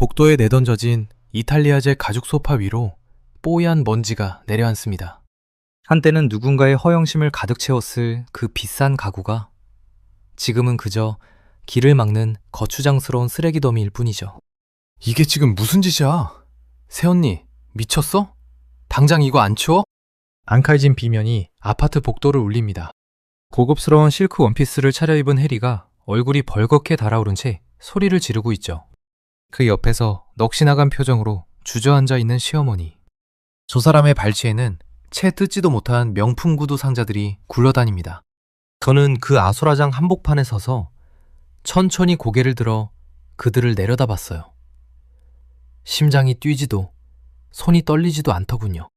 복도에 내던져진 이탈리아제 가죽 소파 위로 뽀얀 먼지가 내려앉습니다. 한때는 누군가의 허영심을 가득 채웠을 그 비싼 가구가 지금은 그저 길을 막는 거추장스러운 쓰레기 더미일 뿐이죠. 이게 지금 무슨 짓이야? 새언니, 미쳤어? 당장 이거 안 치워? 앙칼진 비면이 아파트 복도를 울립니다. 고급스러운 실크 원피스를 차려입은 해리가 얼굴이 벌겋게 달아오른 채 소리를 지르고 있죠. 그 옆에서 넋이 나간 표정으로 주저앉아 있는 시어머니. 저 사람의 발치에는 채 뜯지도 못한 명품 구두 상자들이 굴러다닙니다. 저는 그 아수라장 한복판에 서서 천천히 고개를 들어 그들을 내려다봤어요. 심장이 뛰지도 손이 떨리지도 않더군요.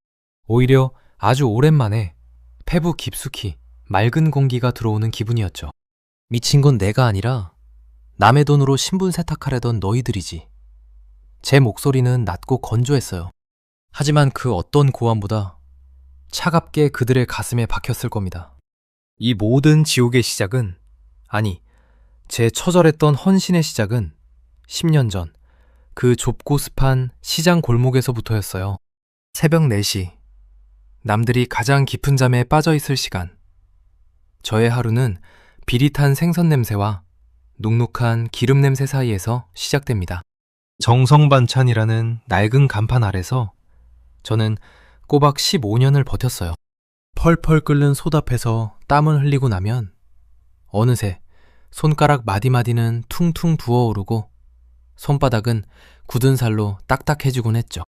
오히려 아주 오랜만에 폐부 깊숙이 맑은 공기가 들어오는 기분이었죠. 미친 건 내가 아니라 남의 돈으로 신분 세탁하려던 너희들이지. 제 목소리는 낮고 건조했어요. 하지만 그 어떤 고함보다 차갑게 그들의 가슴에 박혔을 겁니다. 이 모든 지옥의 시작은, 아니, 제 처절했던 헌신의 시작은 10년 전 그 좁고 습한 시장 골목에서부터였어요. 새벽 4시, 남들이 가장 깊은 잠에 빠져있을 시간. 저의 하루는 비릿한 생선 냄새와 눅눅한 기름 냄새 사이에서 시작됩니다. 정성반찬이라는 낡은 간판 아래서 저는 꼬박 15년을 버텼어요. 펄펄 끓는 솥앞에서 땀을 흘리고 나면 어느새 손가락 마디마디는 퉁퉁 부어오르고 손바닥은 굳은 살로 딱딱해지곤 했죠.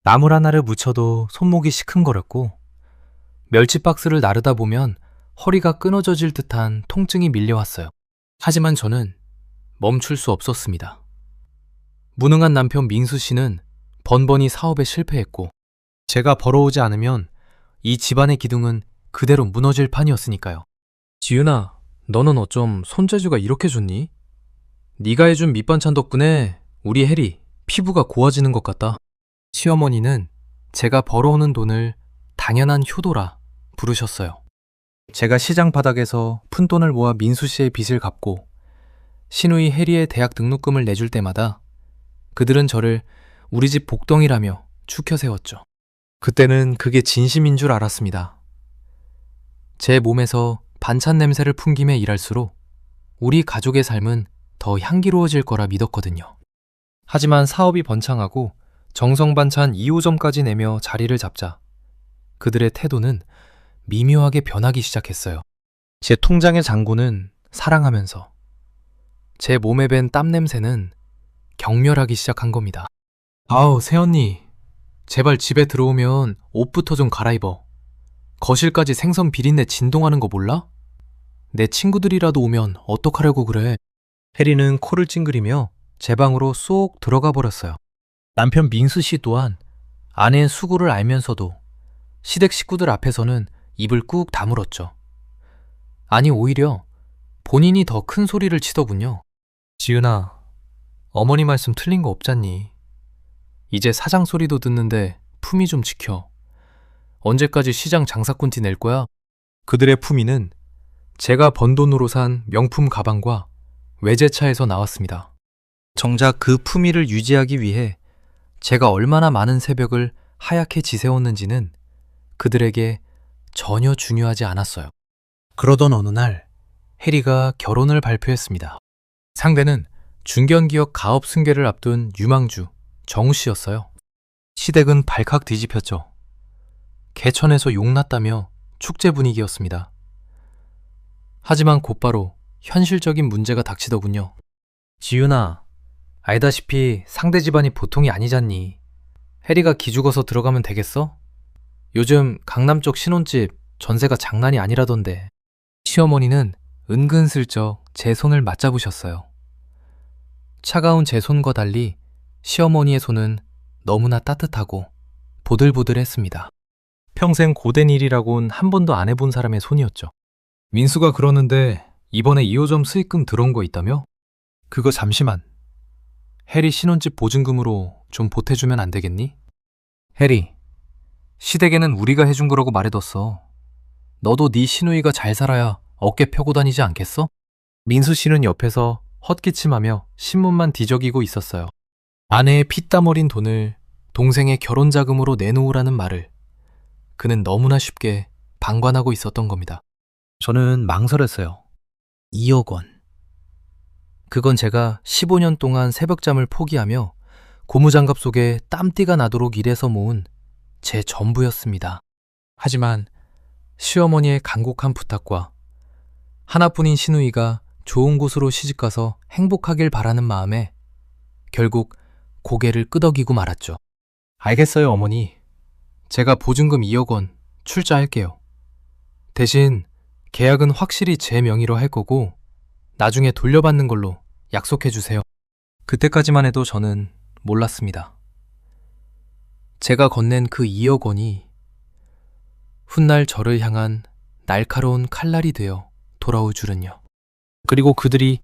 나물 하나를 묻혀도 손목이 시큰거렸고 멸치박스를 나르다 보면 허리가 끊어져질 듯한 통증이 밀려왔어요. 하지만 저는 멈출 수 없었습니다. 무능한 남편 민수 씨는 번번이 사업에 실패했고 제가 벌어오지 않으면 이 집안의 기둥은 그대로 무너질 판이었으니까요. 지윤아, 너는 어쩜 손재주가 이렇게 좋니? 네가 해준 밑반찬 덕분에 우리 해리 피부가 고와지는 것 같다. 시어머니는 제가 벌어오는 돈을 당연한 효도라 부르셨어요. 제가 시장 바닥에서 푼돈을 모아 민수 씨의 빚을 갚고 시누이 해리의 대학 등록금을 내줄 때마다 그들은 저를 우리 집 복덩이라며 추켜 세웠죠. 그때는 그게 진심인 줄 알았습니다. 제 몸에서 반찬 냄새를 풍기며 일할수록 우리 가족의 삶은 더 향기로워질 거라 믿었거든요. 하지만 사업이 번창하고 정성반찬 2호점까지 내며 자리를 잡자 그들의 태도는 미묘하게 변하기 시작했어요. 제 통장의 잔고는 사랑하면서 제 몸에 밴 땀 냄새는 경멸하기 시작한 겁니다. 아우, 새언니, 제발 집에 들어오면 옷부터 좀 갈아입어. 거실까지 생선 비린내 진동하는 거 몰라? 내 친구들이라도 오면 어떡하려고 그래. 해리는 코를 찡그리며 제 방으로 쏙 들어가 버렸어요. 남편 민수 씨 또한 아내의 수고를 알면서도 시댁 식구들 앞에서는 입을 꾹 다물었죠. 아니, 오히려 본인이 더 큰 소리를 치더군요. 지은아, 어머니 말씀 틀린 거 없잖니. 이제 사장 소리도 듣는데 품위 좀 지켜. 언제까지 시장 장사꾼티 낼 거야? 그들의 품위는 제가 번 돈으로 산 명품 가방과 외제차에서 나왔습니다. 정작 그 품위를 유지하기 위해 제가 얼마나 많은 새벽을 하얗게 지새웠는지는 그들에게 전혀 중요하지 않았어요. 그러던 어느 날 해리가 결혼을 발표했습니다. 상대는 중견기업 가업 승계를 앞둔 유망주 정우 씨였어요. 시댁은 발칵 뒤집혔죠. 개천에서 용났다며 축제 분위기였습니다. 하지만 곧바로 현실적인 문제가 닥치더군요. 지윤아, 알다시피 상대 집안이 보통이 아니잖니. 해리가 기죽어서 들어가면 되겠어? 요즘 강남 쪽 신혼집 전세가 장난이 아니라던데. 시어머니는 은근슬쩍 제 손을 맞잡으셨어요. 차가운 제 손과 달리 시어머니의 손은 너무나 따뜻하고 보들보들했습니다. 평생 고된 일이라곤 한 번도 안 해본 사람의 손이었죠. 민수가 그러는데 이번에 2호점 수익금 들어온 거 있다며? 그거 잠시만. 해리 신혼집 보증금으로 좀 보태주면 안 되겠니? 해리, 시댁에는 우리가 해준 거라고 말해뒀어. 너도 네 시누이가 잘 살아야 어깨 펴고 다니지 않겠어? 민수 씨는 옆에서 헛기침하며 신문만 뒤적이고 있었어요. 아내의 피땀 어린 돈을 동생의 결혼 자금으로 내놓으라는 말을 그는 너무나 쉽게 방관하고 있었던 겁니다. 저는 망설였어요. 2억 원. 그건 제가 15년 동안 새벽잠을 포기하며 고무장갑 속에 땀띠가 나도록 일해서 모은 제 전부였습니다. 하지만 시어머니의 간곡한 부탁과 하나뿐인 시누이가 좋은 곳으로 시집가서 행복하길 바라는 마음에 결국 고개를 끄덕이고 말았죠. 알겠어요, 어머니. 제가 보증금 2억 원 출자할게요. 대신 계약은 확실히 제 명의로 할 거고 나중에 돌려받는 걸로 약속해 주세요. 그때까지만 해도 저는 몰랐습니다. 제가 건넨 그 2억 원이 훗날 저를 향한 날카로운 칼날이 되어 돌아올 줄은요. 그리고 그들이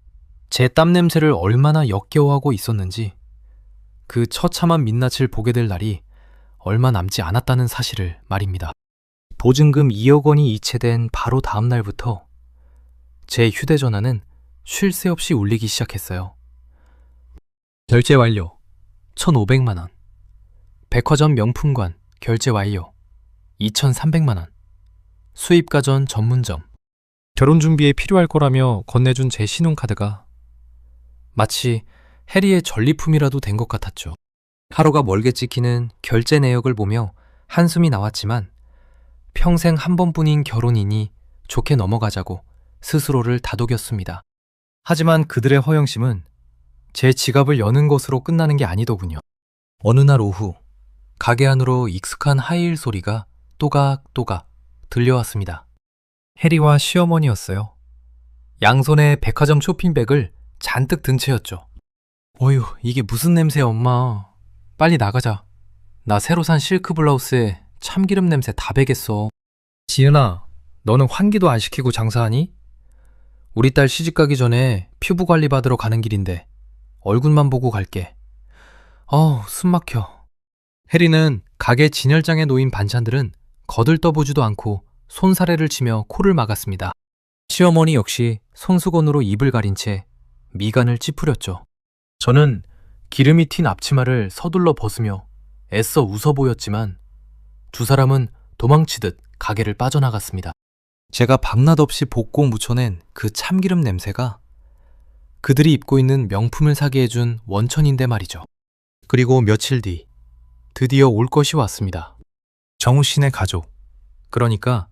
제 땀 냄새를 얼마나 역겨워하고 있었는지 그 처참한 민낯을 보게 될 날이 얼마 남지 않았다는 사실을 말입니다. 보증금 2억 원이 이체된 바로 다음 날부터 제 휴대전화는 쉴 새 없이 울리기 시작했어요. 결제 완료. 1,500만 원. 백화점 명품관 결제 완료. 2,300만 원. 수입가전 전문점. 결혼 준비에 필요할 거라며 건네준 제 신용카드가 마치 해리의 전리품이라도 된 것 같았죠. 하루가 멀게 찍히는 결제 내역을 보며 한숨이 나왔지만 평생 한 번뿐인 결혼이니 좋게 넘어가자고 스스로를 다독였습니다. 하지만 그들의 허영심은 제 지갑을 여는 것으로 끝나는 게 아니더군요. 어느 날 오후 가게 안으로 익숙한 하이힐 소리가 또각또각 들려왔습니다. 해리와 시어머니였어요. 양손에 백화점 쇼핑백을 잔뜩 든 채였죠. 어휴, 이게 무슨 냄새야, 엄마. 빨리 나가자. 나 새로 산 실크 블라우스에 참기름 냄새 다 배겠어. 지은아, 너는 환기도 안 시키고 장사하니? 우리 딸 시집가기 전에 피부 관리 받으러 가는 길인데 얼굴만 보고 갈게. 숨 막혀. 해리는 가게 진열장에 놓인 반찬들은 거들떠보지도 않고 손사래를 치며 코를 막았습니다. 시어머니 역시 손수건으로 입을 가린 채 미간을 찌푸렸죠. 저는 기름이 튄 앞치마를 서둘러 벗으며 애써 웃어 보였지만 두 사람은 도망치듯 가게를 빠져나갔습니다. 제가 밤낮 없이 볶고 묻혀낸 그 참기름 냄새가 그들이 입고 있는 명품을 사게 해준 원천인데 말이죠. 그리고 며칠 뒤 드디어 올 것이 왔습니다. 정우 씨네 가족, 그러니까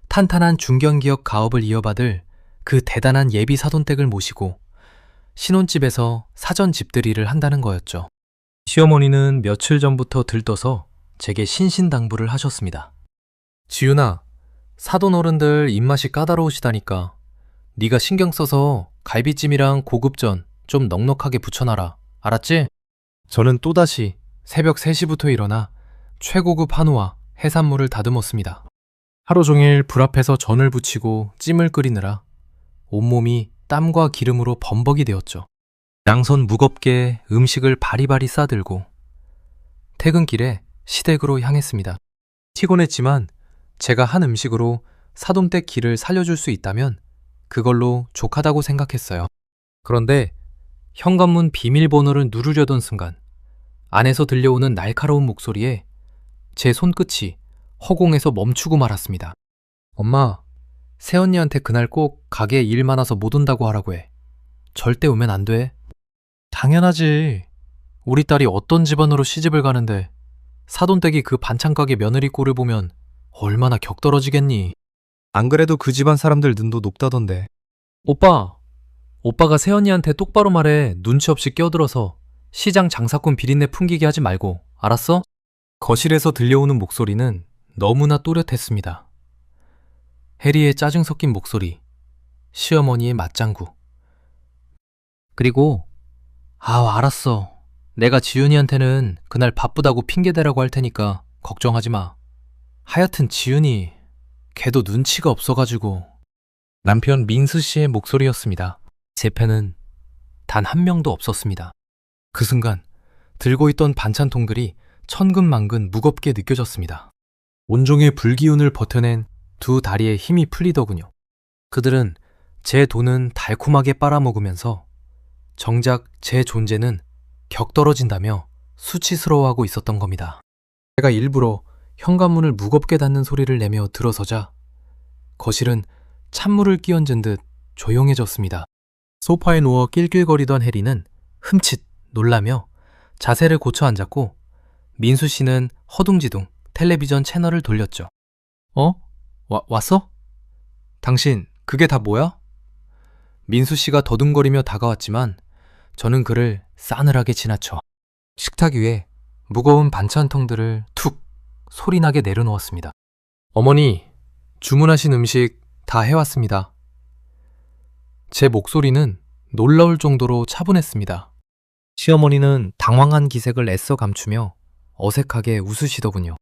탄탄한 중견기업 가업을 이어받을 그 대단한 예비 사돈댁을 모시고 신혼집에서 사전 집들이를 한다는 거였죠. 시어머니는 며칠 전부터 들떠서 제게 신신당부를 하셨습니다. 지윤아, 사돈 어른들 입맛이 까다로우시다니까 네가 신경 써서 갈비찜이랑 고급전 좀 넉넉하게 부쳐놔라. 알았지? 저는 또다시 새벽 3시부터 일어나 최고급 한우와 해산물을 다듬었습니다. 하루 종일 불 앞에서 전을 부치고 찜을 끓이느라 온몸이 땀과 기름으로 범벅이 되었죠. 양손 무겁게 음식을 바리바리 싸들고 퇴근길에 시댁으로 향했습니다. 피곤했지만 제가 한 음식으로 사돈댁 길을 살려줄 수 있다면 그걸로 족하다고 생각했어요. 그런데 현관문 비밀번호를 누르려던 순간 안에서 들려오는 날카로운 목소리에 제 손끝이 허공에서 멈추고 말았습니다. 엄마, 새언니한테 그날 꼭 가게에 일 많아서 못 온다고 하라고 해. 절대 오면 안 돼. 당연하지. 우리 딸이 어떤 집안으로 시집을 가는데 사돈댁이 그 반찬가게 며느리 꼴을 보면 얼마나 격떨어지겠니. 안 그래도 그 집안 사람들 눈도 높다던데. 오빠가 새언니한테 똑바로 말해. 눈치 없이 껴들어서 시장 장사꾼 비린내 풍기게 하지 말고, 알았어? 거실에서 들려오는 목소리는 너무나 또렷했습니다. 해리의 짜증 섞인 목소리, 시어머니의 맞장구. 그리고 알았어. 내가 지윤이한테는 그날 바쁘다고 핑계대라고 할 테니까 걱정하지 마. 하여튼 지윤이 걔도 눈치가 없어가지고. 남편 민수 씨의 목소리였습니다. 제 편은 단 한 명도 없었습니다. 그 순간 들고 있던 반찬통들이 천근만근 무겁게 느껴졌습니다. 온종의 불기운을 버텨낸 두 다리에 힘이 풀리더군요. 그들은 제 돈은 달콤하게 빨아먹으면서 정작 제 존재는 격떨어진다며 수치스러워하고 있었던 겁니다. 제가 일부러 현관문을 무겁게 닫는 소리를 내며 들어서자 거실은 찬물을 끼얹은 듯 조용해졌습니다. 소파에 누워 낄낄거리던 해리는 흠칫 놀라며 자세를 고쳐 앉았고 민수 씨는 허둥지둥 텔레비전 채널을 돌렸죠. 왔어? 당신 그게 다 뭐야? 민수 씨가 더듬거리며 다가왔지만 저는 그를 싸늘하게 지나쳐 식탁 위에 무거운 반찬통들을 툭 소리나게 내려놓았습니다. 어머니, 주문하신 음식 다 해왔습니다. 제 목소리는 놀라울 정도로 차분했습니다. 시어머니는 당황한 기색을 애써 감추며 어색하게 웃으시더군요.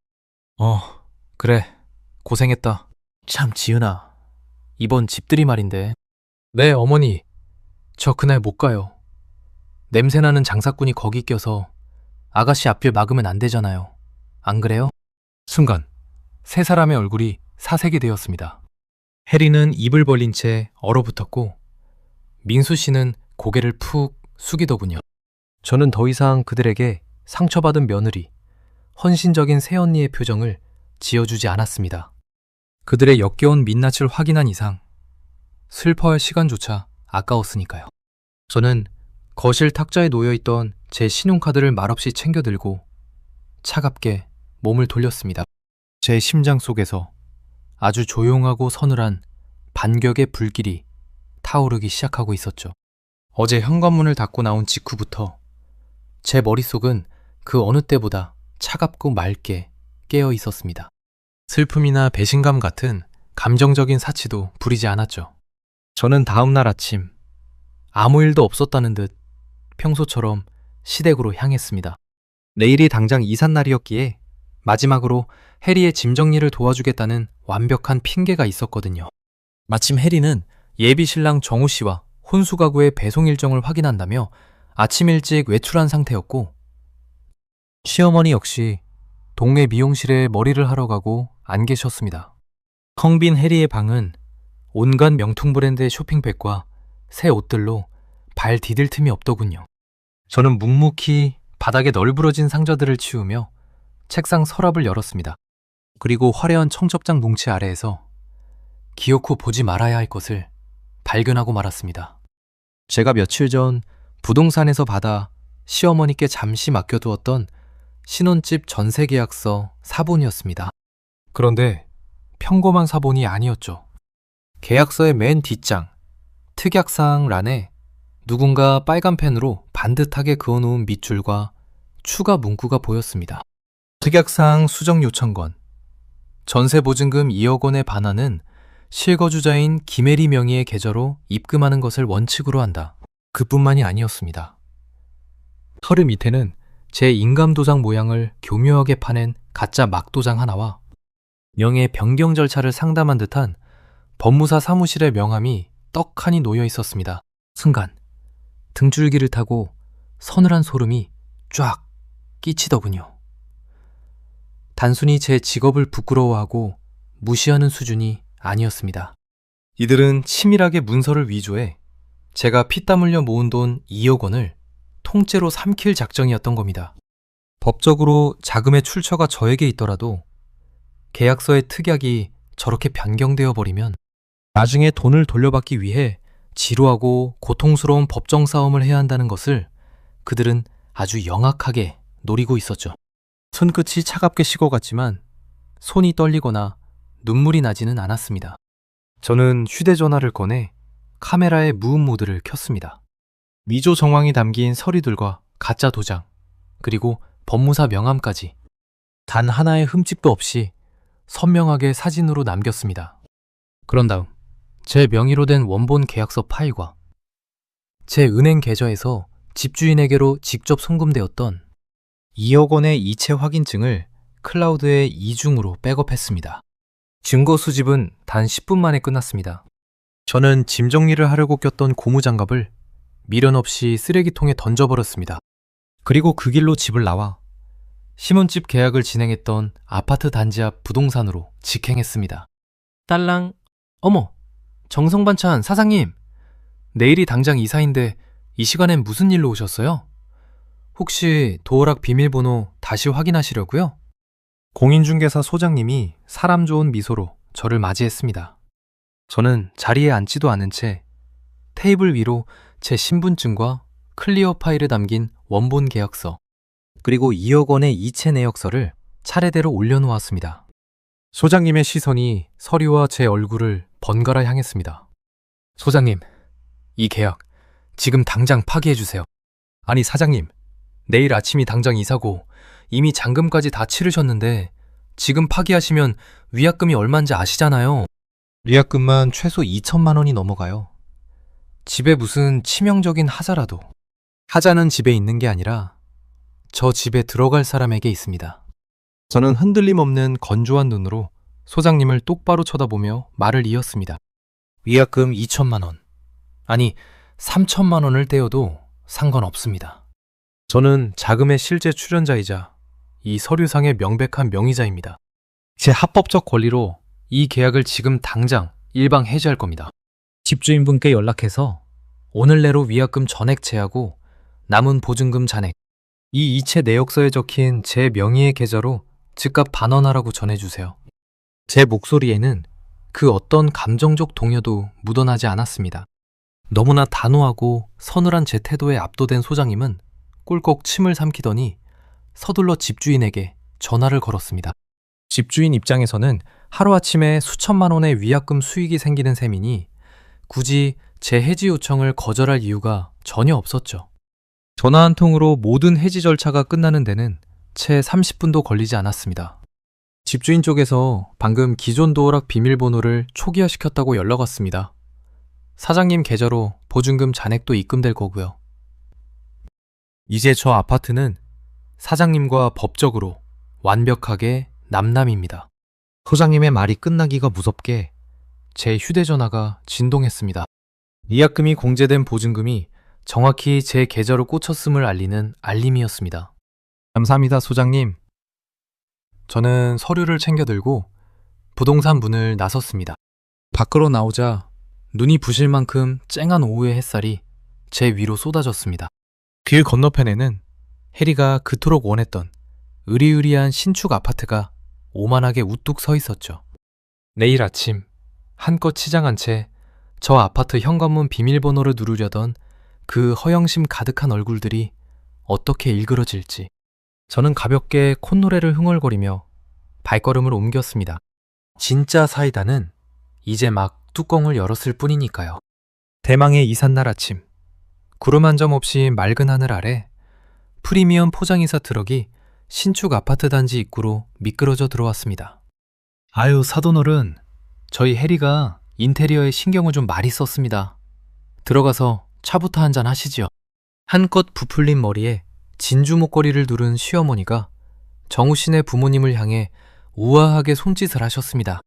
그래, 고생했다. 참, 지은아, 이번 집들이 말인데. 네, 어머니, 저 그날 못 가요. 냄새나는 장사꾼이 거기 껴서 아가씨 앞길 막으면 안 되잖아요. 안 그래요? 순간 세 사람의 얼굴이 사색이 되었습니다. 해리는 입을 벌린 채 얼어붙었고 민수 씨는 고개를 푹 숙이더군요. 저는 더 이상 그들에게 상처받은 며느리, 헌신적인 새언니의 표정을 지어주지 않았습니다. 그들의 역겨운 민낯을 확인한 이상 슬퍼할 시간조차 아까웠으니까요. 저는 거실 탁자에 놓여있던 제 신용카드를 말없이 챙겨 들고 차갑게 몸을 돌렸습니다. 제 심장 속에서 아주 조용하고 서늘한 반격의 불길이 타오르기 시작하고 있었죠. 어제 현관문을 닫고 나온 직후부터 제 머릿속은 그 어느 때보다 차갑고 맑게 깨어 있었습니다. 슬픔이나 배신감 같은 감정적인 사치도 부리지 않았죠. 저는 다음 날 아침 아무 일도 없었다는 듯 평소처럼 시댁으로 향했습니다. 내일이 당장 이삿날이었기에 마지막으로 해리의 짐 정리를 도와주겠다는 완벽한 핑계가 있었거든요. 마침 해리는 예비 신랑 정우 씨와 혼수 가구의 배송 일정을 확인한다며 아침 일찍 외출한 상태였고 시어머니 역시 동네 미용실에 머리를 하러 가고 안 계셨습니다. 텅 빈 해리의 방은 온갖 명품 브랜드의 쇼핑백과 새 옷들로 발 디딜 틈이 없더군요. 저는 묵묵히 바닥에 널브러진 상자들을 치우며 책상 서랍을 열었습니다. 그리고 화려한 청첩장 뭉치 아래에서 기어코 보지 말아야 할 것을 발견하고 말았습니다. 제가 며칠 전 부동산에서 받아 시어머니께 잠시 맡겨두었던 신혼집 전세계약서 사본이었습니다. 그런데 평범한 사본이 아니었죠. 계약서의 맨 뒷장, 특약사항란에 누군가 빨간 펜으로 반듯하게 그어놓은 밑줄과 추가 문구가 보였습니다. 특약사항 수정 요청건, 전세보증금 2억 원에 반하는 실거주자인 김혜리 명의의 계좌로 입금하는 것을 원칙으로 한다. 그뿐만이 아니었습니다. 서류 밑에는 제 인감도장 모양을 교묘하게 파낸 가짜 막도장 하나와 명예 변경 절차를 상담한 듯한 법무사 사무실의 명함이 떡하니 놓여 있었습니다. 순간 등줄기를 타고 서늘한 소름이 쫙 끼치더군요. 단순히 제 직업을 부끄러워하고 무시하는 수준이 아니었습니다. 이들은 치밀하게 문서를 위조해 제가 피땀 흘려 모은 돈 2억 원을 통째로 삼킬 작정이었던 겁니다. 법적으로 자금의 출처가 저에게 있더라도 계약서의 특약이 저렇게 변경되어 버리면 나중에 돈을 돌려받기 위해 지루하고 고통스러운 법정 싸움을 해야 한다는 것을 그들은 아주 영악하게 노리고 있었죠. 손끝이 차갑게 식어갔지만 손이 떨리거나 눈물이 나지는 않았습니다. 저는 휴대전화를 꺼내 카메라의 무음 모드를 켰습니다. 위조 정황이 담긴 서류들과 가짜 도장, 그리고 법무사 명함까지 단 하나의 흠집도 없이 선명하게 사진으로 남겼습니다. 그런 다음 제 명의로 된 원본 계약서 파일과 제 은행 계좌에서 집주인에게로 직접 송금되었던 2억 원의 이체 확인증을 클라우드에 이중으로 백업했습니다. 증거 수집은 단 10분 만에 끝났습니다. 저는 짐 정리를 하려고 꼈던 고무장갑을 미련 없이 쓰레기통에 던져버렸습니다. 그리고 그 길로 집을 나와 신혼집 계약을 진행했던 아파트 단지 앞 부동산으로 직행했습니다. 딸랑, 어머, 정성반찬 사장님, 내일이 당장 이사인데 이 시간엔 무슨 일로 오셨어요? 혹시 도어락 비밀번호 다시 확인하시려고요? 공인중개사 소장님이 사람 좋은 미소로 저를 맞이했습니다. 저는 자리에 앉지도 않은 채 테이블 위로 제 신분증과 클리어 파일에 담긴 원본 계약서, 그리고 2억 원의 이체 내역서를 차례대로 올려놓았습니다. 소장님의 시선이 서류와 제 얼굴을 번갈아 향했습니다. 소장님, 이 계약 지금 당장 파기해주세요. 아니 사장님, 내일 아침이 당장 이사고 이미 잔금까지 다 치르셨는데 지금 파기하시면 위약금이 얼마인지 아시잖아요. 위약금만 최소 2천만 원이 넘어가요. 집에 무슨 치명적인 하자라도. 하자는 집에 있는 게 아니라 저 집에 들어갈 사람에게 있습니다. 저는 흔들림 없는 건조한 눈으로 소장님을 똑바로 쳐다보며 말을 이었습니다. 위약금 2천만 원, 아니 3천만 원을 떼어도 상관없습니다. 저는 자금의 실제 출연자이자 이 서류상의 명백한 명의자입니다. 제 합법적 권리로 이 계약을 지금 당장 일방 해지할 겁니다. 집주인분께 연락해서 오늘 내로 위약금 전액 제하고 남은 보증금 잔액, 이 이체 내역서에 적힌 제 명의의 계좌로 즉각 반환하라고 전해주세요. 제 목소리에는 그 어떤 감정적 동요도 묻어나지 않았습니다. 너무나 단호하고 서늘한 제 태도에 압도된 소장님은 꿀꺽 침을 삼키더니 서둘러 집주인에게 전화를 걸었습니다. 집주인 입장에서는 하루아침에 수천만 원의 위약금 수익이 생기는 셈이니 굳이 제 해지 요청을 거절할 이유가 전혀 없었죠. 전화 한 통으로 모든 해지 절차가 끝나는 데는 채 30분도 걸리지 않았습니다. 집주인 쪽에서 방금 기존 도어락 비밀번호를 초기화시켰다고 연락 왔습니다. 사장님 계좌로 보증금 잔액도 입금될 거고요. 이제 저 아파트는 사장님과 법적으로 완벽하게 남남입니다. 소장님의 말이 끝나기가 무섭게 제 휴대전화가 진동했습니다. 위약금이 공제된 보증금이 정확히 제 계좌로 꽂혔음을 알리는 알림이었습니다. 감사합니다, 소장님. 저는 서류를 챙겨 들고 부동산 문을 나섰습니다. 밖으로 나오자 눈이 부실 만큼 쨍한 오후의 햇살이 제 위로 쏟아졌습니다. 길 건너편에는 해리가 그토록 원했던 으리으리한 신축 아파트가 오만하게 우뚝 서 있었죠. 내일 아침 한껏 치장한 채 저 아파트 현관문 비밀번호를 누르려던 그 허영심 가득한 얼굴들이 어떻게 일그러질지. 저는 가볍게 콧노래를 흥얼거리며 발걸음을 옮겼습니다. 진짜 사이다는 이제 막 뚜껑을 열었을 뿐이니까요. 대망의 이삿날 아침, 구름 한 점 없이 맑은 하늘 아래 프리미엄 포장이사 트럭이 신축 아파트 단지 입구로 미끄러져 들어왔습니다. 아유, 사돈어른, 저희 해리가 인테리어에 신경을 좀 많이 썼습니다. 들어가서 차부터 한잔 하시지요. 한껏 부풀린 머리에 진주 목걸이를 두른 시어머니가 정우 씨네 부모님을 향해 우아하게 손짓을 하셨습니다.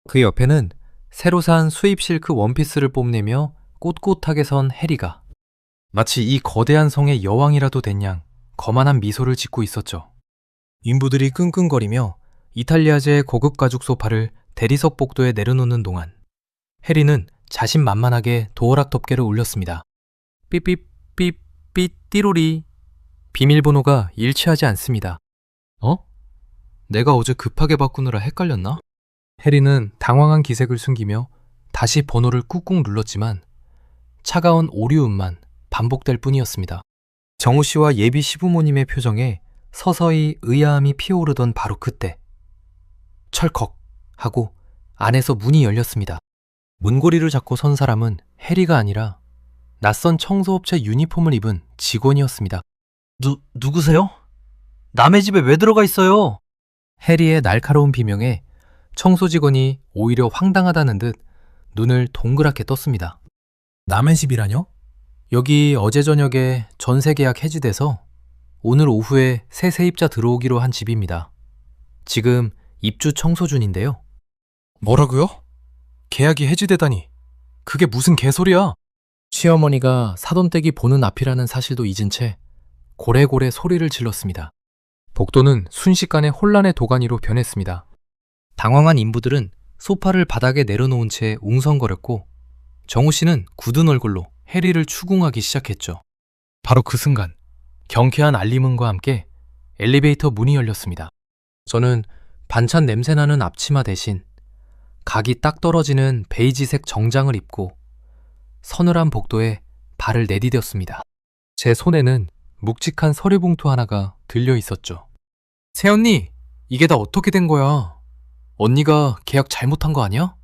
그 옆에는 새로 산 수입 실크 원피스를 뽐내며 꼿꼿하게 선 해리가 마치 이 거대한 성의 여왕이라도 된 양 거만한 미소를 짓고 있었죠. 인부들이 끙끙거리며 이탈리아제 고급 가죽 소파를 대리석 복도에 내려놓는 동안 해리는 자신만만하게 도어락 덮개를 올렸습니다. 삐삐삐삐 띠로리. 비밀번호가 일치하지 않습니다. 내가 어제 급하게 바꾸느라 헷갈렸나? 해리는 당황한 기색을 숨기며 다시 번호를 꾹꾹 눌렀지만 차가운 오류음만 반복될 뿐이었습니다. 정우 씨와 예비 시부모님의 표정에 서서히 의아함이 피어오르던 바로 그때 철컥 하고 안에서 문이 열렸습니다. 문고리를 잡고 선 사람은 해리가 아니라 낯선 청소업체 유니폼을 입은 직원이었습니다. 누구세요? 남의 집에 왜 들어가 있어요? 해리의 날카로운 비명에 청소 직원이 오히려 황당하다는 듯 눈을 동그랗게 떴습니다. 남의 집이라뇨? 여기 어제 저녁에 전세 계약 해지돼서 오늘 오후에 새 세입자 들어오기로 한 집입니다. 지금 입주 청소 중인데요. 뭐라고요? 계약이 해지되다니. 그게 무슨 개소리야? 시어머니가 사돈댁이 보는 앞이라는 사실도 잊은 채 고래고래 소리를 질렀습니다. 복도는 순식간에 혼란의 도가니로 변했습니다. 당황한 인부들은 소파를 바닥에 내려놓은 채 웅성거렸고 정우 씨는 굳은 얼굴로 해리를 추궁하기 시작했죠. 바로 그 순간 경쾌한 알림음과 함께 엘리베이터 문이 열렸습니다. 저는 반찬 냄새나는 앞치마 대신 각이 딱 떨어지는 베이지색 정장을 입고 서늘한 복도에 발을 내디뎠습니다. 제 손에는 묵직한 서류 봉투 하나가 들려 있었죠. 새언니, 이게 다 어떻게 된 거야? 언니가 계약 잘못한 거 아니야?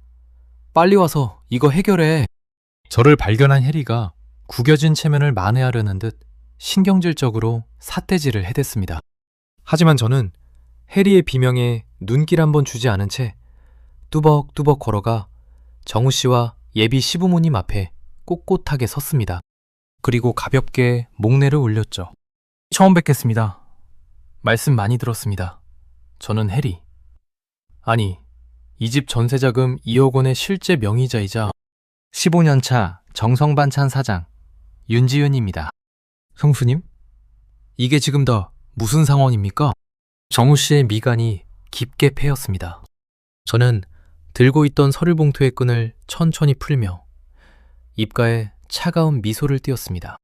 빨리 와서 이거 해결해. 저를 발견한 해리가 구겨진 체면을 만회하려는 듯 신경질적으로 삿대질을 해댔습니다. 하지만 저는 해리의 비명에 눈길 한번 주지 않은 채 뚜벅뚜벅 걸어가 정우 씨와 예비 시부모님 앞에 꼿꼿하게 섰습니다. 그리고 가볍게 목례를 올렸죠. 처음 뵙겠습니다. 말씀 많이 들었습니다. 저는 해리. 아니, 이 집 전세자금 2억 원의 실제 명의자이자 15년차 정성반찬 사장 윤지윤입니다. 형수님? 이게 지금 다 무슨 상황입니까? 정우 씨의 미간이 깊게 패였습니다. 저는 들고 있던 서류 봉투의 끈을 천천히 풀며 입가에 차가운 미소를 띄었습니다.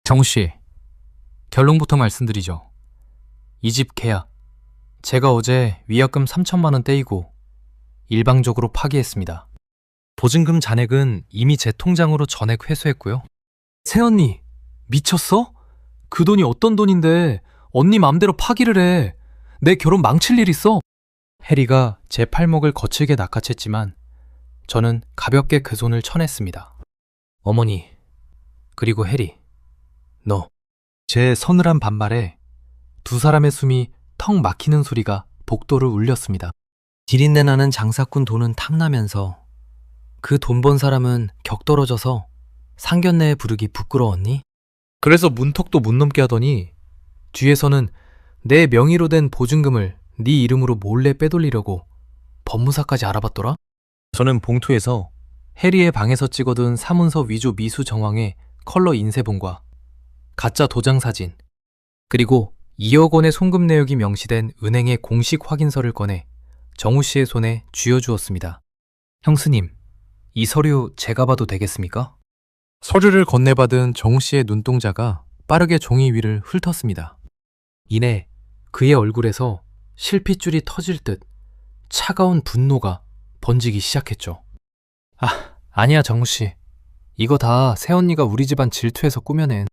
정우 씨, 결론부터 말씀드리죠. 이 집 계약, 제가 어제 위약금 3천만 원 떼이고 일방적으로 파기했습니다. 보증금 잔액은 이미 제 통장으로 전액 회수했고요. 새언니, 미쳤어? 그 돈이 어떤 돈인데 언니 맘대로 파기를 해. 내 결혼 망칠 일 있어? 해리가 제 팔목을 거칠게 낚아챘지만 저는 가볍게 그 손을 쳐냈습니다. 어머니, 그리고 해리, 너. 제 서늘한 반말에 두 사람의 숨이 턱 막히는 소리가 복도를 울렸습니다. 디린내 나는 장사꾼 돈은 탐나면서 그 돈 번 사람은 격 떨어져서 상견례에 부르기 부끄러웠니? 그래서 문턱도 못 넘게 하더니 뒤에서는 내 명의로 된 보증금을 네 이름으로 몰래 빼돌리려고 법무사까지 알아봤더라? 저는 봉투에서 해리의 방에서 찍어둔 사문서 위조 미수 정황의 컬러 인쇄본과 가짜 도장 사진, 그리고 2억 원의 송금 내역이 명시된 은행의 공식 확인서를 꺼내 정우 씨의 손에 쥐어주었습니다. 형수님, 이 서류 제가 봐도 되겠습니까? 서류를 건네받은 정우 씨의 눈동자가 빠르게 종이 위를 훑었습니다. 이내 그의 얼굴에서 실핏줄이 터질 듯 차가운 분노가 번지기 시작했죠. 아니야 정우 씨. 이거 다 새언니가 우리 집안 질투해서 꾸며낸.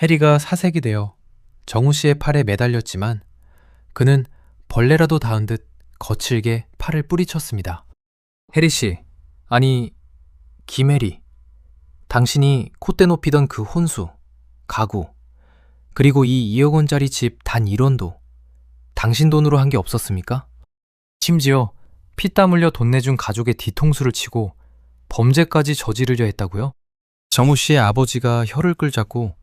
해리가 사색이 되어 정우 씨의 팔에 매달렸지만 그는 벌레라도 닿은 듯 거칠게 팔을 뿌리쳤습니다. 해리 씨, 아니 김해리, 당신이 콧대 높이던 그 혼수, 가구, 그리고 이 2억 원짜리 집 단 1원도 당신 돈으로 한 게 없었습니까? 심지어 피땀 흘려 돈 내준 가족의 뒤통수를 치고 범죄까지 저지르려 했다고요? 정우 씨의 아버지가 혀를 끌잡고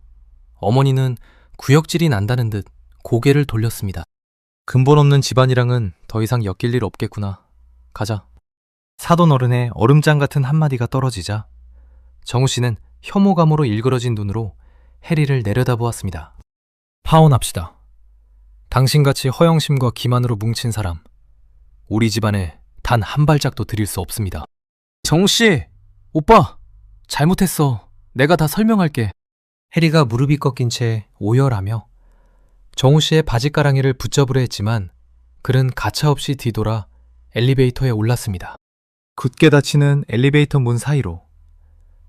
어머니는 구역질이 난다는 듯 고개를 돌렸습니다. 근본 없는 집안이랑은 더 이상 엮일 일 없겠구나. 가자. 사돈 어른의 얼음장 같은 한마디가 떨어지자 정우 씨는 혐오감으로 일그러진 눈으로 해리를 내려다보았습니다. 파혼합시다. 당신같이 허영심과 기만으로 뭉친 사람, 우리 집안에 단 한 발짝도 들일 수 없습니다. 정우 씨, 오빠, 잘못했어. 내가 다 설명할게. 해리가 무릎이 꺾인 채 오열하며 정우 씨의 바지가랑이를 붙잡으려 했지만 그는 가차없이 뒤돌아 엘리베이터에 올랐습니다. 굳게 닫히는 엘리베이터 문 사이로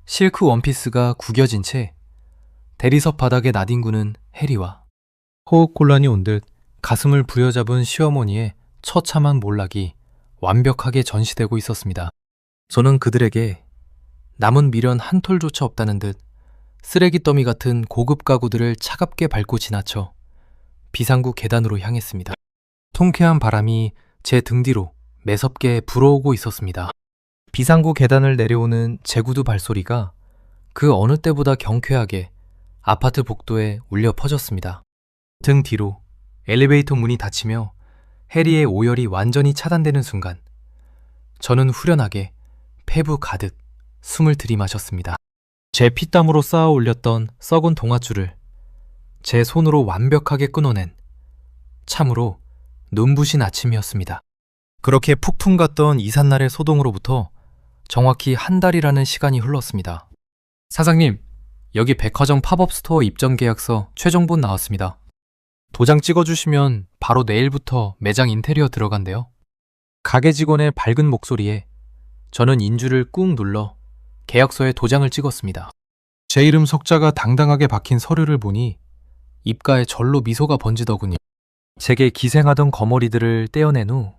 실크 원피스가 구겨진 채 대리석 바닥에 나뒹구는 해리와 호흡곤란이 온 듯 가슴을 부여잡은 시어머니의 처참한 몰락이 완벽하게 전시되고 있었습니다. 저는 그들에게 남은 미련 한 톨조차 없다는 듯 쓰레기 더미 같은 고급 가구들을 차갑게 밟고 지나쳐 비상구 계단으로 향했습니다. 통쾌한 바람이 제 등 뒤로 매섭게 불어오고 있었습니다. 비상구 계단을 내려오는 제구두 발소리가 그 어느 때보다 경쾌하게 아파트 복도에 울려 퍼졌습니다. 등 뒤로 엘리베이터 문이 닫히며 해리의 오열이 완전히 차단되는 순간 저는 후련하게 폐부 가득 숨을 들이마셨습니다. 제 피땀으로 쌓아 올렸던 썩은 동아줄을 제 손으로 완벽하게 끊어낸 참으로 눈부신 아침이었습니다. 그렇게 폭풍 같던 이삿날의 소동으로부터 정확히 한 달이라는 시간이 흘렀습니다. 사장님, 여기 백화점 팝업 스토어 입점 계약서 최종본 나왔습니다. 도장 찍어주시면 바로 내일부터 매장 인테리어 들어간대요. 가게 직원의 밝은 목소리에 저는 인주를 꾹 눌러 계약서에 도장을 찍었습니다. 제 이름 석자가 당당하게 박힌 서류를 보니 입가에 절로 미소가 번지더군요. 제게 기생하던 거머리들을 떼어낸 후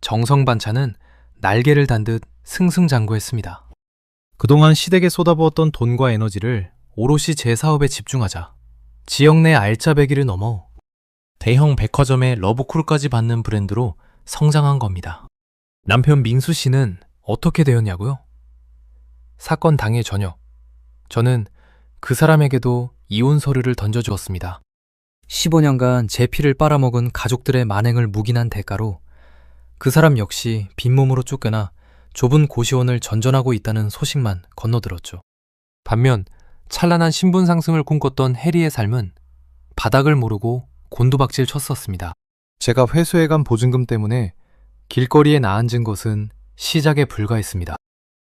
정성반찬은 날개를 단 듯 승승장구했습니다. 그동안 시댁에 쏟아부었던 돈과 에너지를 오롯이 제 사업에 집중하자 지역 내 알짜배기를 넘어 대형 백화점의 러브콜까지 받는 브랜드로 성장한 겁니다. 남편 민수 씨는 어떻게 되었냐고요? 사건 당일 저녁, 저는 그 사람에게도 이혼 서류를 던져주었습니다. 15년간 제 피를 빨아먹은 가족들의 만행을 묵인한 대가로 그 사람 역시 빈몸으로 쫓겨나 좁은 고시원을 전전하고 있다는 소식만 건너들었죠. 반면 찬란한 신분 상승을 꿈꿨던 해리의 삶은 바닥을 모르고 곤두박질 쳤었습니다. 제가 회수해간 보증금 때문에 길거리에 나앉은 것은 시작에 불과했습니다.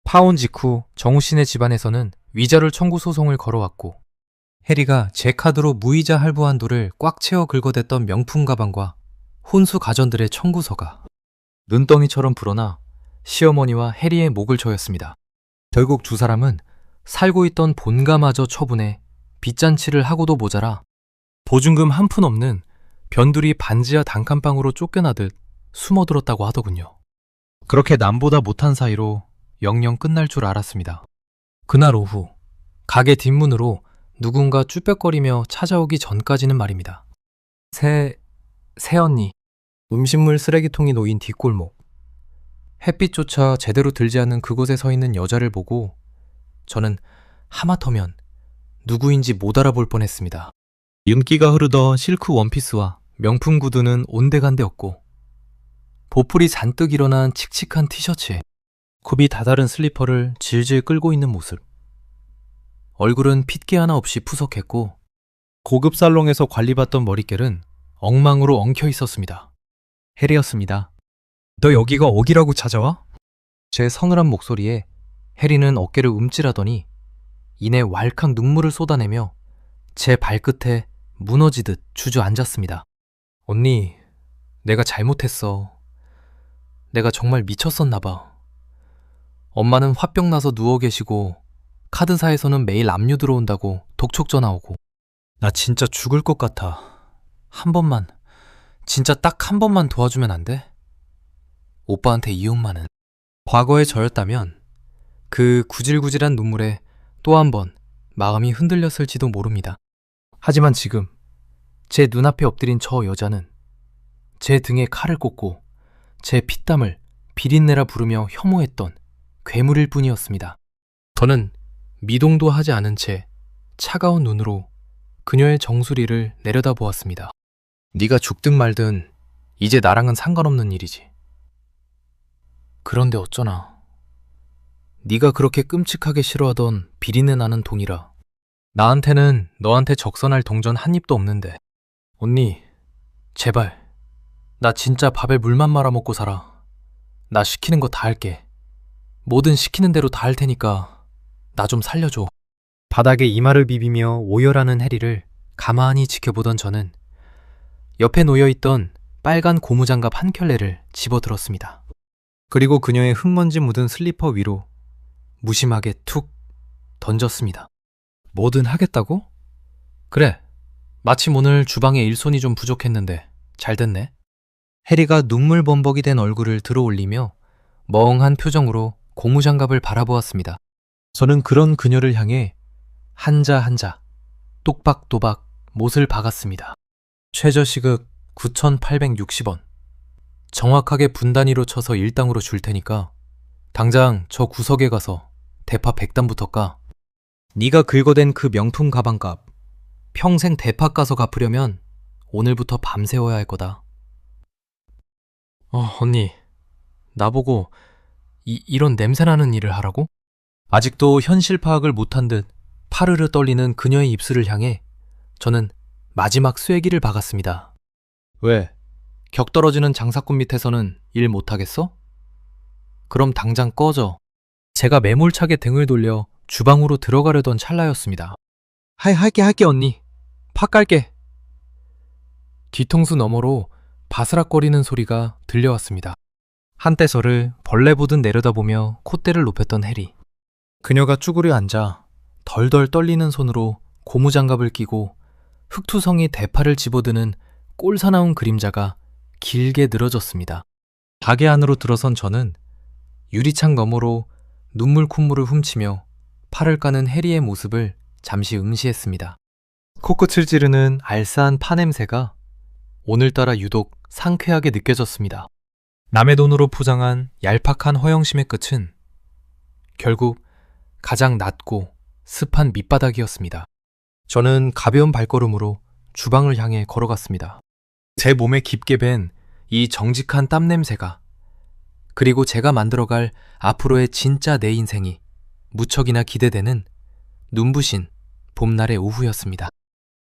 파혼 직후 정우 씨네 집안에서는 위자료 청구 소송을 걸어왔고 해리가 제 카드로 무이자 할부 한도를 꽉 채워 긁어댔던 명품 가방과 혼수 가전들의 청구서가 눈덩이처럼 불어나 시어머니와 해리의 목을 조였습니다. 결국 두 사람은 살고 있던 본가마저 처분해 빚잔치를 하고도 모자라 보증금 한 푼 없는 변두리 반지하 단칸방으로 쫓겨나듯 숨어들었다고 하더군요. 그렇게 남보다 못한 사이로 영영 끝날 줄 알았습니다. 그날 오후 가게 뒷문으로 누군가 쭈뼛거리며 찾아오기 전까지는 말입니다. 새언니. 음식물 쓰레기통이 놓인 뒷골목. 햇빛조차 제대로 들지 않는 그곳에 서 있는 여자를 보고 저는 하마터면 누구인지 못 알아볼 뻔했습니다. 윤기가 흐르던 실크 원피스와 명품 구두는 온데간데 없고 보풀이 잔뜩 일어난 칙칙한 티셔츠에 굽이 다다른 슬리퍼를 질질 끌고 있는 모습. 얼굴은 핏기 하나 없이 푸석했고 고급 살롱에서 관리받던 머릿결은 엉망으로 엉켜 있었습니다. 해리였습니다. 너 여기가 어기라고 찾아와? 제 서늘한 목소리에 해리는 어깨를 움찔하더니 이내 왈칵 눈물을 쏟아내며 제 발끝에 무너지듯 주저앉았습니다. 언니, 내가 잘못했어. 내가 정말 미쳤었나 봐. 엄마는 화병 나서 누워 계시고 카드사에서는 매일 압류 들어온다고 독촉 전화 오고 나 진짜 죽을 것 같아. 한 번만, 진짜 딱 한 번만 도와주면 안 돼? 오빠한테 이혼만은. 과거의 저였다면 그 구질구질한 눈물에 또 한 번 마음이 흔들렸을지도 모릅니다. 하지만 지금 제 눈앞에 엎드린 저 여자는 제 등에 칼을 꽂고 제 피땀을 비린내라 부르며 혐오했던 괴물일 뿐이었습니다. 저는 미동도 하지 않은 채 차가운 눈으로 그녀의 정수리를 내려다보았습니다. 네가 죽든 말든 이제 나랑은 상관없는 일이지. 그런데 어쩌나. 네가 그렇게 끔찍하게 싫어하던 비린내 나는 동이라 나한테는 너한테 적선할 동전 한 입도 없는데. 언니, 제발. 나 진짜 밥에 물만 말아먹고 살아. 나 시키는 거 다 할게. 뭐든 시키는 대로 다 할 테니까 나 좀 살려줘. 바닥에 이마를 비비며 오열하는 해리를 가만히 지켜보던 저는 옆에 놓여있던 빨간 고무장갑 한 켤레를 집어들었습니다. 그리고 그녀의 흙먼지 묻은 슬리퍼 위로 무심하게 툭 던졌습니다. 뭐든 하겠다고? 그래, 마침 오늘 주방에 일손이 좀 부족했는데 잘 됐네. 해리가 눈물 범벅이 된 얼굴을 들어올리며 멍한 표정으로 고무장갑을 바라보았습니다. 저는 그런 그녀를 향해 한자 한자 똑박또박 못을 박았습니다. 최저시급 9,860원. 정확하게 분단위로 쳐서 일당으로 줄 테니까 당장 저 구석에 가서 대파 100단부터 까. 네가 긁어댄 그 명품 가방값 평생 대파 까서 갚으려면 오늘부터 밤새워야 할 거다. 언니, 나보고 이런 냄새나는 일을 하라고? 아직도 현실 파악을 못한 듯 파르르 떨리는 그녀의 입술을 향해 저는 마지막 쐐기를 박았습니다. 왜? 격 떨어지는 장사꾼 밑에서는 일 못하겠어? 그럼 당장 꺼져. 제가 매몰차게 등을 돌려 주방으로 들어가려던 찰나였습니다. 할게 언니. 파 깔게. 뒤통수 너머로 바스락거리는 소리가 들려왔습니다. 한때서를 벌레 보듯 내려다보며 콧대를 높였던 해리. 그녀가 쭈그려 앉아 덜덜 떨리는 손으로 고무장갑을 끼고 흙투성이 대파를 집어드는 꼴사나운 그림자가 길게 늘어졌습니다. 가게 안으로 들어선 저는 유리창 너머로 눈물 콧물을 훔치며 팔을 까는 해리의 모습을 잠시 응시했습니다. 코끝을 찌르는 알싸한 파 냄새가 오늘따라 유독 상쾌하게 느껴졌습니다. 남의 돈으로 포장한 얄팍한 허영심의 끝은 결국 가장 낮고 습한 밑바닥이었습니다. 저는 가벼운 발걸음으로 주방을 향해 걸어갔습니다. 제 몸에 깊게 밴 이 정직한 땀 냄새가, 그리고 제가 만들어갈 앞으로의 진짜 내 인생이 무척이나 기대되는 눈부신 봄날의 오후였습니다.